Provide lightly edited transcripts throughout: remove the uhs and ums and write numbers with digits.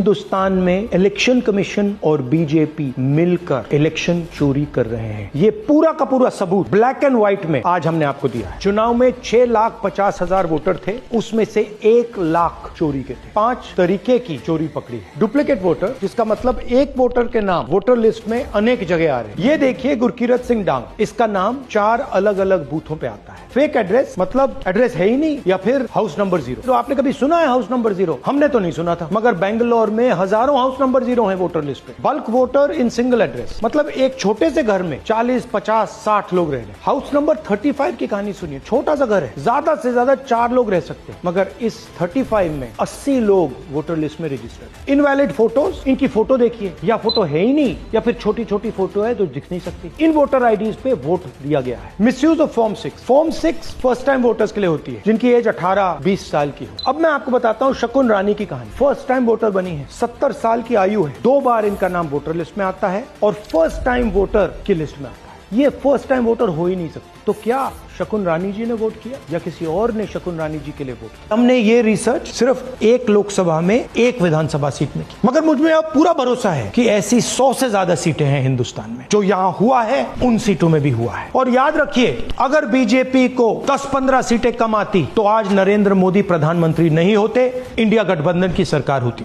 हिंदुस्तान में election commission और BJP मिलकर इलेक्शन चोरी कर रहे हैं। ये पूरा का पूरा सबूत ब्लैक एंड व्हाइट में आज हमने आपको दिया है। चुनाव में 6,50,000 वोटर थे, उसमें से 1 लाख चोरी के थे। 5 तरीके की चोरी पकड़ी है। डुप्लीकेट वोटर, जिसका मतलब एक वोटर के नाम वोटर लिस्ट में अनेक जगह आ रहे हैं। ये देखिए गुरकीरत सिंह डांग, इसका नाम 4 अलग अलग बूथों पे आता है। फेक एड्रेस, मतलब एड्रेस है ही नहीं, या फिर हाउस नंबर 0। तो आपने कभी सुना है हाउस नंबर 0? हमने तो नहीं सुना था, मगर बेंगलोर में हजारों हाउस नंबर 0 है वोटर लिस्ट पे। Bulk voter in single address, मतलब एक छोटे से घर में 40, 50, 60 लोग रह रहे हैं। हाउस नंबर 35 की कहानी सुनिए। छोटा सा घर है, ज्यादा से ज्यादा 4 लोग रह सकते हैं, मगर इस 35 में 80 लोग वोटर लिस्ट में रजिस्टर्ड। इनवैलिड फोटोज, इनकी फोटो देखिए, या फोटो है ही नहीं, या फिर छोटी छोटी फोटो है जो दिख नहीं सकती। इन वोटर आईडीज पे वोट दिया गया है। Misuse of form 6। Form 6 first time voters के लिए होती है, जिनकी एज 18-20 साल की हो। अब मैं आपको बताता हूँ शकुन रानी की कहानी। फर्स्ट टाइम वोटर बनी है, 70 साल की आयु है, 2 बार इनका नाम वोटर लिस्ट में आता है और फर्स्ट टाइम वोटर की लिस्ट में आता है। ये फर्स्ट टाइम वोटर हो ही नहीं सकती। तो क्या शकुन रानी जी ने वोट किया या किसी और ने शकुन रानी जी के लिए वोट किया? हमने ये रिसर्च सिर्फ एक लोकसभा में, एक विधानसभा सीट में की, मगर मुझमें अब पूरा भरोसा है कि ऐसी 100 से ज्यादा सीटें हैं हिंदुस्तान में। जो यहाँ हुआ है उन सीटों में भी हुआ है। और याद रखिए, अगर बीजेपी को 10-15 सीटें कम आती तो आज नरेंद्र मोदी प्रधानमंत्री नहीं होते, इंडिया गठबंधन की सरकार होती।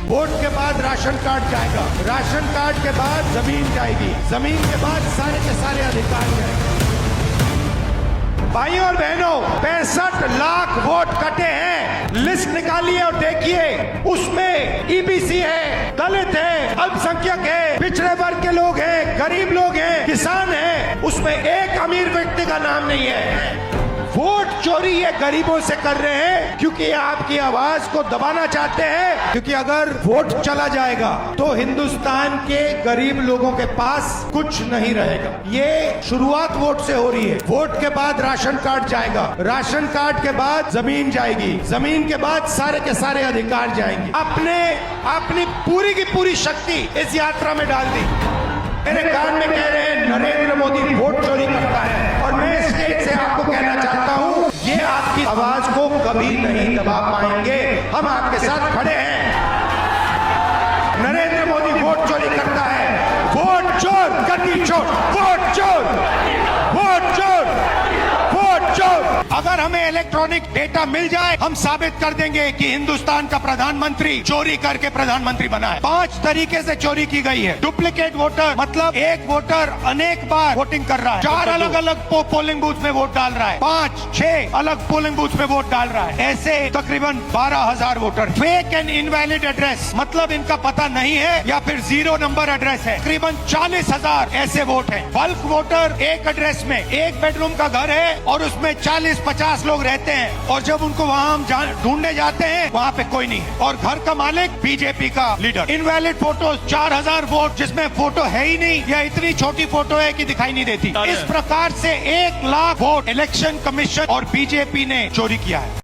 वोट के बाद राशन कार्ड जाएगा, राशन कार्ड के बाद जमीन जाएगी, जमीन के बाद सारे के सारे अधिकार जाएंगे। भाइयों और बहनों, 65 लाख वोट कटे हैं। लिस्ट निकालिए और देखिए, उसमें ईबीसी है, दलित है, अल्पसंख्यक है, पिछड़े वर्ग के लोग हैं, गरीब लोग हैं, किसान हैं। उसमें एक अमीर व्यक्ति का नाम नहीं है। वोट चोरी ये गरीबों से कर रहे हैं क्योंकि आपकी आवाज को दबाना चाहते हैं। क्योंकि अगर वोट चला जाएगा तो हिंदुस्तान के गरीब लोगों के पास कुछ नहीं रहेगा। ये शुरुआत वोट से हो रही है। वोट के बाद राशन कार्ड जाएगा, राशन कार्ड के बाद जमीन जाएगी, जमीन के बाद सारे के सारे अधिकार जाएंगे। अपनी पूरी की पूरी शक्ति इस यात्रा में डाल दी। मेरे कान में कह रहे हैं नरेंद्र मोदी वोट चोरी करता है, और मैं स्टेज से आपको कहना चाहता हूं, ये आपकी आवाज को कभी नहीं दबा पाएंगे। हम आपके साथ खड़े हैं। नरेंद्र मोदी वोट चोरी करता है। वोट चोर, गद्दी चोर, वोट चोर, वोट चोर, वोट चोर। अगर हमें इलेक्ट्रॉनिक डेटा मिल जाए, हम साबित कर देंगे कि हिंदुस्तान का प्रधानमंत्री चोरी करके प्रधानमंत्री बना है। 5 तरीके से चोरी की गई है। डुप्लीकेट वोटर, मतलब एक वोटर अनेक बार वोटिंग कर रहा है, 4 अलग अलग पोलिंग बूथ में वोट डाल रहा है, 5-6 अलग पोलिंग बूथ में वोट डाल रहा है। ऐसे तकरीबन 12,000 voter. Fake and invalid address, मतलब इनका पता नहीं है या फिर 0 नंबर एड्रेस है। तकरीबन 40,000 ऐसे वोट है। बल्क वोटर, एक एड्रेस में 1 बेडरूम का घर है और उसमें 40-50 लोग रहते हैं, और जब उनको वहाँ हम ढूंढने जाते हैं, वहाँ पे कोई नहीं है, और घर का मालिक बीजेपी का लीडर। इनवैलिड फोटो, 4,000 वोट जिसमें फोटो है ही नहीं, या इतनी छोटी फोटो है कि दिखाई नहीं देती। इस प्रकार से 1 लाख वोट इलेक्शन कमीशन और बीजेपी ने चोरी किया है।